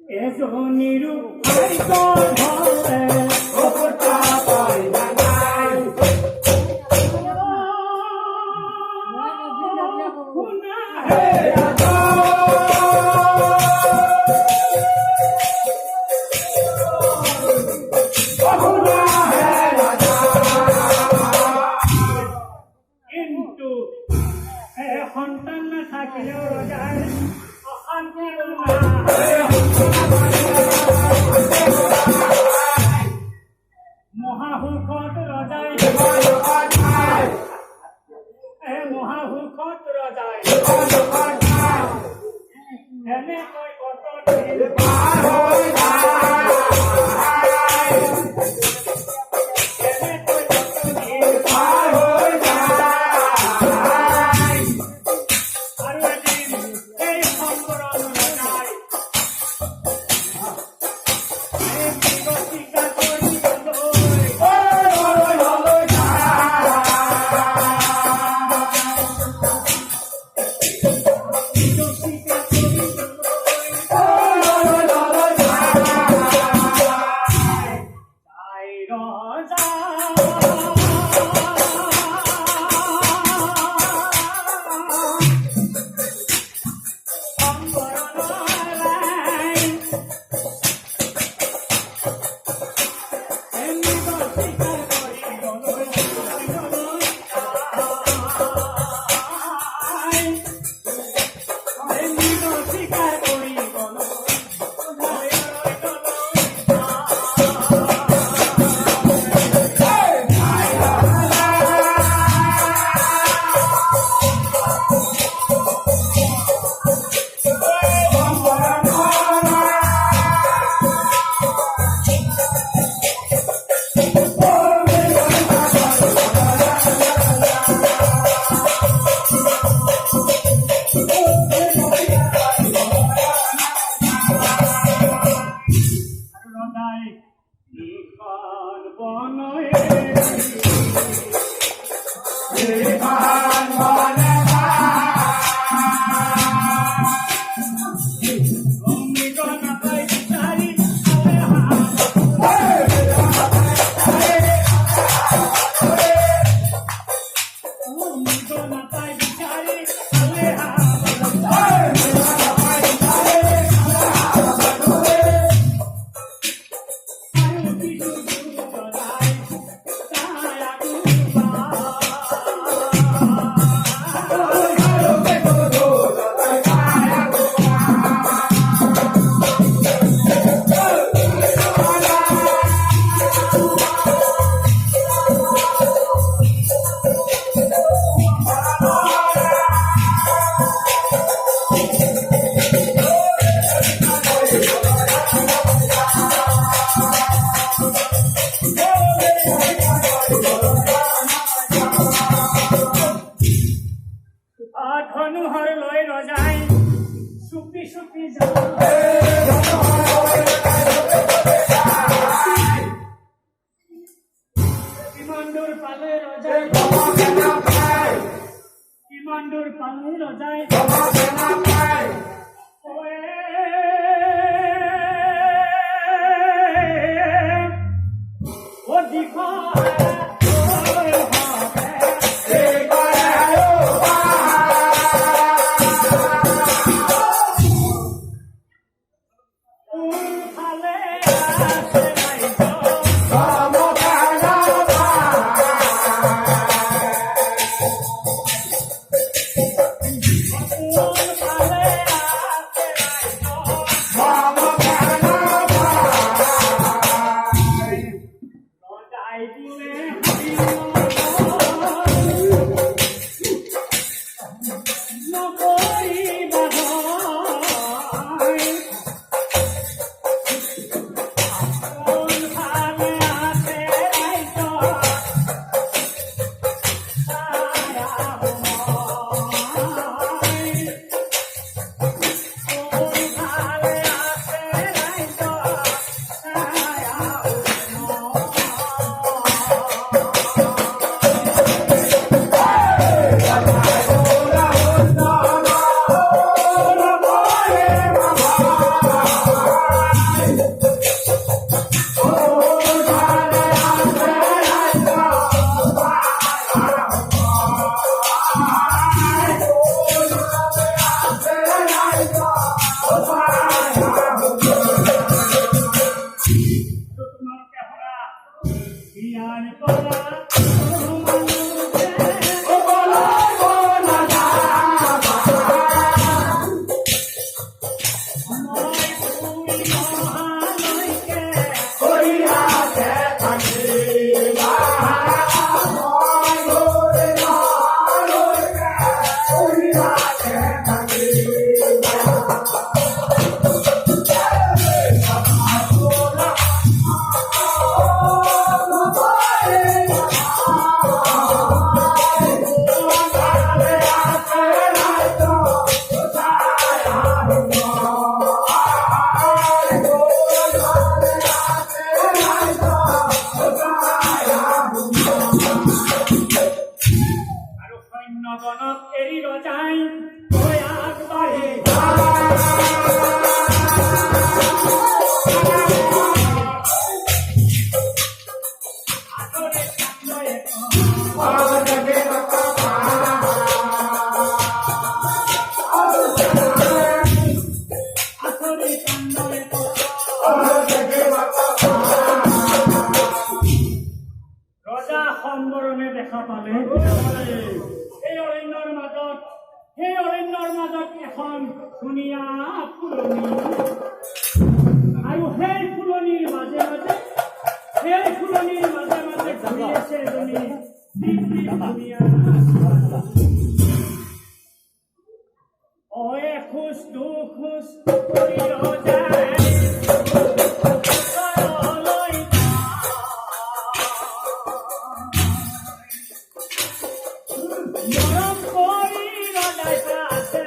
এজনীৰো ভাগ্যৰ ঘৰে অৱতা পাই জানাই শুনা হে ৰাজা শুনা হে ৰাজা কিন্তু সন্তান নাথাকিলেও ৰজাৰ অশান্তি মহাসুখত ৰজাই মহাসুখত ৰজাই এনেকৈ কত দিন পাৰ হৈ যায় এনেকৈ কত দিন পাৰ হৈ যায় আৰু এদিন এই সম্বৰণ ৰজাই ধনুহৰ লৈ ৰজাই চুপি চুপি কিমান দূৰ পালে ৰজাই কিমান দূৰ পালে ৰজাই ৰজা সম্বৰণে দেখা পালে সেই অৰণ্যৰ মাজত এখন ধুনীয়া ফুলনি আৰু সেই ফুলনিৰ মাজে ঘূৰি আছে এজনী ধুনীয়া খোজ দুখোজ কৰি ৰজাই মৰম কৰি ৰজাই আছে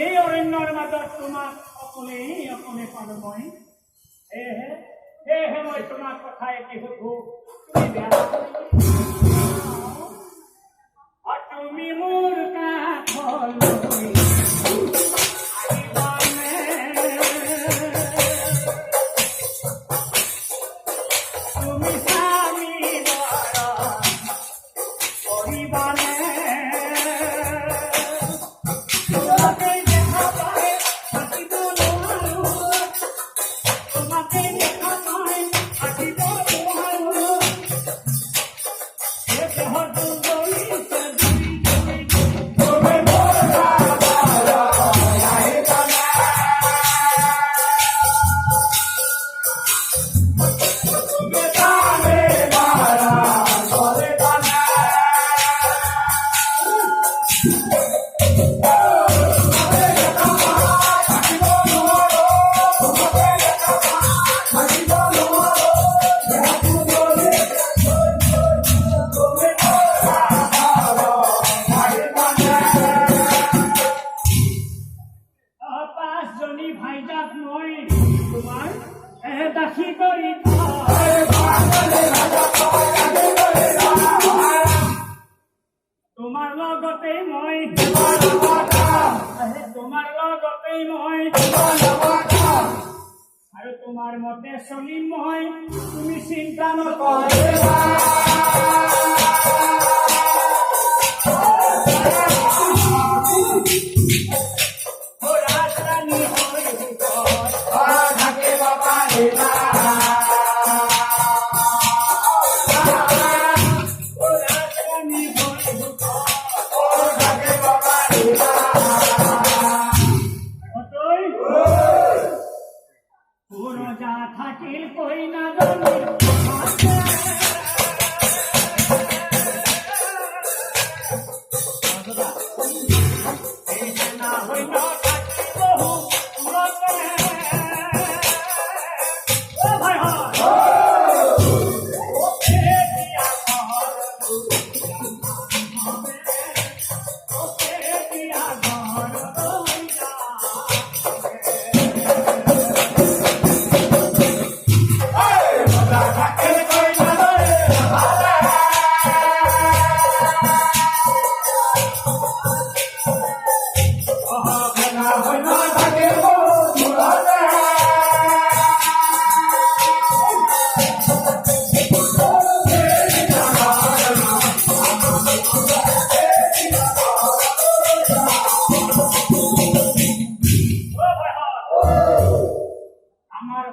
এই অৰণ্যৰ মাজত তোমাক অকলে পালো মই সেয়েহে মই তোমাক কথা এটি সুধো তুমি বেয়া তুমি মোৰ কাষলৈ তোমাৰ মতে চলিম মই তুমি চিন্তা নকৰিবা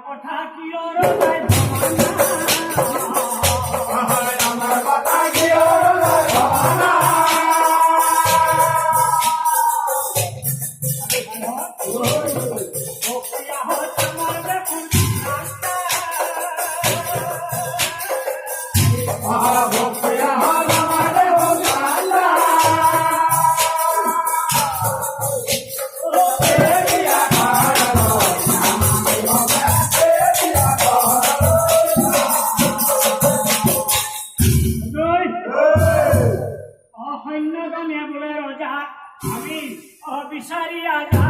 কথা কিয় ৰজাই আমাৰ কথা কিয় ৰজাই ভবা সৈন্যগণে বোলে ৰজা আমি বিচাৰি আজা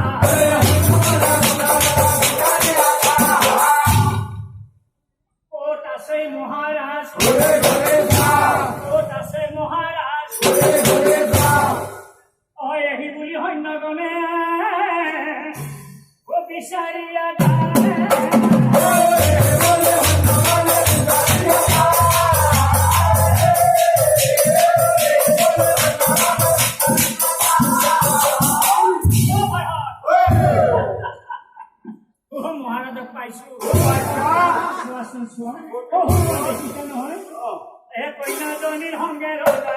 ক'ত আছে মহাৰাজ ক'ত আছে মহাৰাজ এহি বুলি সৈন্যগণে বিচাৰি আজা মহাৰাজক পাইছো চোৱাচোন চোৱা দেখিছে নহয় কন্যাজনীৰ সংগে ৰজা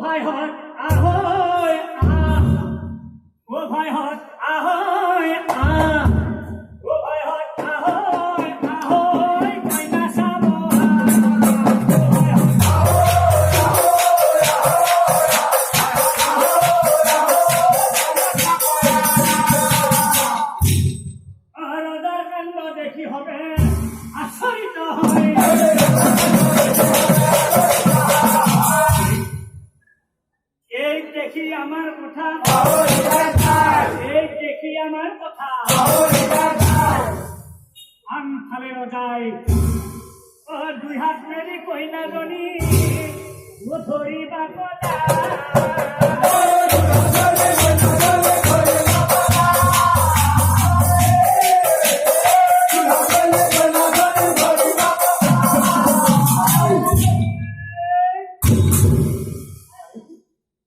ভাইহঁত আহৈ আহ ভাইহঁত আহৈ আহ দেখি হবে আচৰিত হয় এই দেখি আমাৰ কথা এই দেখি আমাৰ কথা আনফালে ৰজাই দুই হাত মেলি কইনাজনী ধৰিবা কথা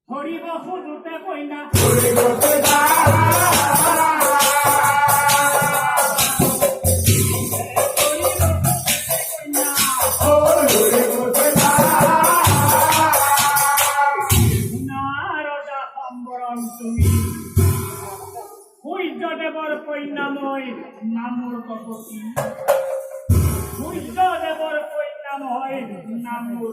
ধৰিব খোজোতে কইনা ৰজা সম্বৰণ তুমি সূৰ্যদেৱৰ কন্যা মই নামৰ কপতি সূৰ্যদেৱৰ কন্যা মই নামৰ